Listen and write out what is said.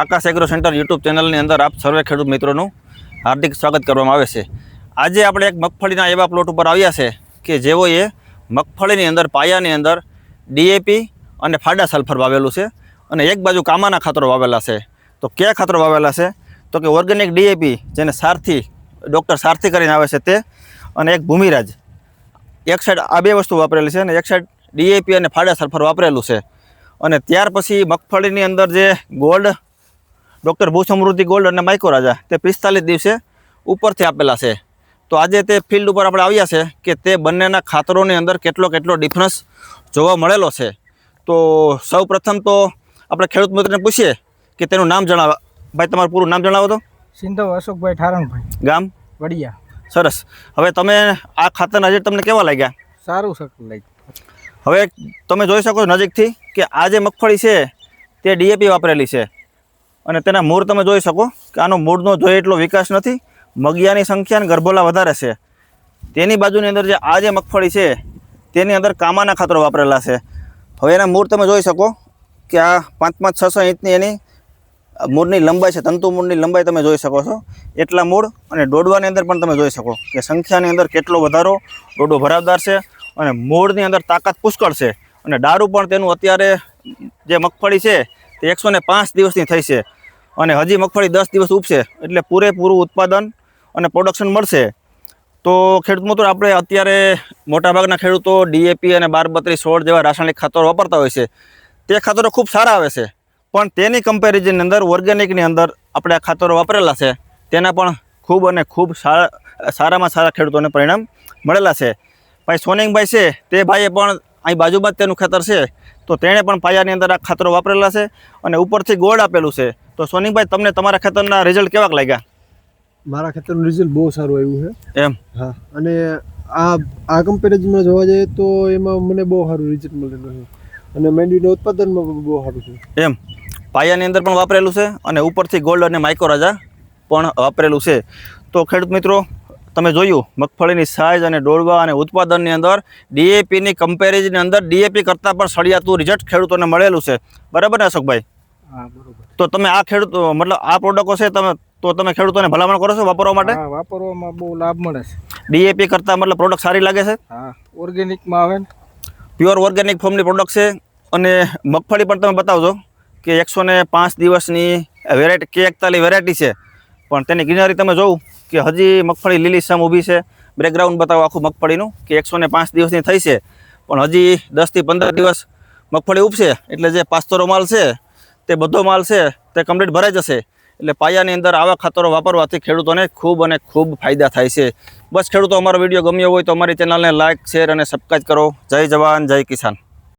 આકાશ agro centre YouTube ચેનલની અંદર આપ સર્વે ખેડૂત મિત્રોનું હાર્દિક સ્વાગત કરવામાં આવે છે। આજે આપણે એક મગફળીના એવા પ્લોટ ઉપર આવ્યા છે કે જેઓએ મગફળીની અંદર પાયાની અંદર ડીએપી અને ફાડા સલ્ફર વાવેલું છે અને એક બાજુ કામાના ખાતરો વાવેલા છે। તો કયા ખાતરો વાવેલા છે? તો કે ઓર્ગેનિક ડીએપી, જેને સારથી ડૉક્ટર સારથી કરીને આવે છે તે, અને એક ભૂમિરાજ। એક સાઈડ આ બે વસ્તુ વાપરેલી છે અને એક સાઈડ ડીએપી અને ફાડા સલ્ફર વાપરેલું છે। અને ત્યાર પછી મગફળીની અંદર જે ગોલ્ડ ડૉક્ટર ભૂ સમૃદ્ધિ ગોલ્ડ અને માઇકો રાજા તે 45 દિવસે ઉપરથી આપેલા છે। તો આજે તે ફિલ્ડ ઉપર આપણે આવ્યા છે કે તે બંનેના ખાતરોની અંદર કેટલો ડિફરન્સ જોવા મળેલો છે। તો સૌ પ્રથમ તો આપણે ખેડૂત મિત્રને પૂછીએ કે તેનું નામ જણાવો। ભાઈ, તમારું પૂરું નામ જણાવો તો। સિંધવ અશોકભાઈ ઠારણભાઈ, ગામ વડિયા। સરસ। હવે તમે આ ખાતરના રિઝલ્ટ તમને કેવા લાગ્યા? સારું શકું લાગ્યું। હવે તમે જોઈ શકો છો નજીકથી કે આ જે મગફળી છે તે ડીએપી વાપરેલી છે અને તેના મૂળ તમે જોઈ શકો કે આનો મૂળનો જોઈએ એટલો વિકાસ નથી, મગિયાની સંખ્યા અને ગર્ભોલા વધારે છે। તેની બાજુની અંદર જે આ જે મગફળી છે તેની અંદર કામાના ખાતરો વાપરેલા છે। હવે એના મૂળ તમે જોઈ શકો કે આ 5-6 ઇંચની એની મૂળની લંબાઈ છે, તંતુ મૂળની લંબાઈ તમે જોઈ શકો છો એટલા મૂળ। અને ડોડવાની અંદર પણ તમે જોઈ શકો કે સંખ્યાની અંદર કેટલો વધારો, ડોડો ભરાવદાર છે અને મૂળની અંદર તાકાત પુષ્કળ છે। અને ડાળું પણ તેનું અત્યારે જે મગફળી છે તે 105 દિવસની થઈ છે અને હજી મગફળી 10 દિવસ ઉપશે એટલે પૂરેપૂરું ઉત્પાદન અને પ્રોડક્શન મળશે। તો ખેડૂત મિત્રો, આપણે અત્યારે મોટાભાગના ખેડૂતો ડીએપી અને 12-32-16 જેવા રાસાયણિક ખાતરો વાપરતા હોય છે। તે ખાતરો ખૂબ સારા આવે છે, પણ તેની કમ્પેરિઝનની અંદર ઓર્ગેનિકની અંદર આપણે આ ખાતરો વાપરેલા છે તેના પણ ખૂબ સારામાં સારા ખેડૂતોને પરિણામ મળેલા છે। ભાઈ સોનિંગભાઈ છે તે ભાઈએ પણ અહીં બાજુમાં જ તેનું ખેતર છે, તો તેણે પણ પાયાની અંદર આ ખાતરો વાપરેલા છે અને ઉપરથી ગોળ આપેલું છે। તો સોનિંગભાઈ, તમને તમારા ખેતરના રિઝલ્ટ કેવાક લાગ્યા? મારા ખેતરનું રિઝલ્ટ બહુ સારું આવ્યું છે એમ? હા। અને આ કમ્પેરિઝનમાં જોવા જઈએ તો એમાં મને બહુ સારું રિઝલ્ટ મળેલું છે અને મેંડવીના ઉત્પાદનમાં પણ બહુ સારું છે। એમ? પાયાની અંદર પણ વાપરેલું છે અને ઉપરથી ગોલ્ડ અને માઇકો રાજા પણ વાપરેલું છે। તો ખેડૂત મિત્રો, તમે જોયું મગફળીની સાઇઝ અને ડોળવા અને ઉત્પાદનની અંદર ડીએપીની કમ્પેરિઝનની અંદર ડીએપી કરતાં પણ સળિયાતું રિઝલ્ટ ખેડૂતોને મળેલું છે। બરાબર ને અશોકભાઈ? હા, બરોબર। તો તમે આ આ પ્રોડક્ટો છે તમે ખેડૂતોને ભલામણ કરો છો વાપરવા માટે? હા, વાપરવામાં બહુ લાભ મળે છે। ડીએપી કરતાં પ્રોડક્ટ સારી લાગે છે? હા, ઓર્ગેનિકમાં આવે ને, પ્યોર ઓર્ગેનિક ફોર્મની પ્રોડક્ટ છે। અને મગફળી પણ તમે બતાવજો કે 105 દિવસની વેરાયટી K41 વેરાયટી છે, પણ તેની ગ્રીનરી તમે જોવું કે હજી મગફળી લીલીછમ ઊભી છે। બ્રેકગ્રાઉન્ડ બતાવો આખું મગફળીનું કે 105 દિવસની થઈ છે, પણ હજી 10 થી 15 દિવસ મગફળી ઉપશે એટલે જે પાસ્તરો માલ છે તે બધો માલ છે તે કમ્પ્લીટ ભરાઈ જશે। એટલે પાયાની અંદર આવા ખાતરો વાપરવાથી ખેડૂતોને ખૂબ ફાયદા થાય છે। બસ ખેડૂતો, અમારો વિડીયો ગમ્યો હોય તો અમારી ચેનલને લાઇક, શેર અને સબસ્ક્રાઈબ કરો। જય જવાન, જય કિસાન।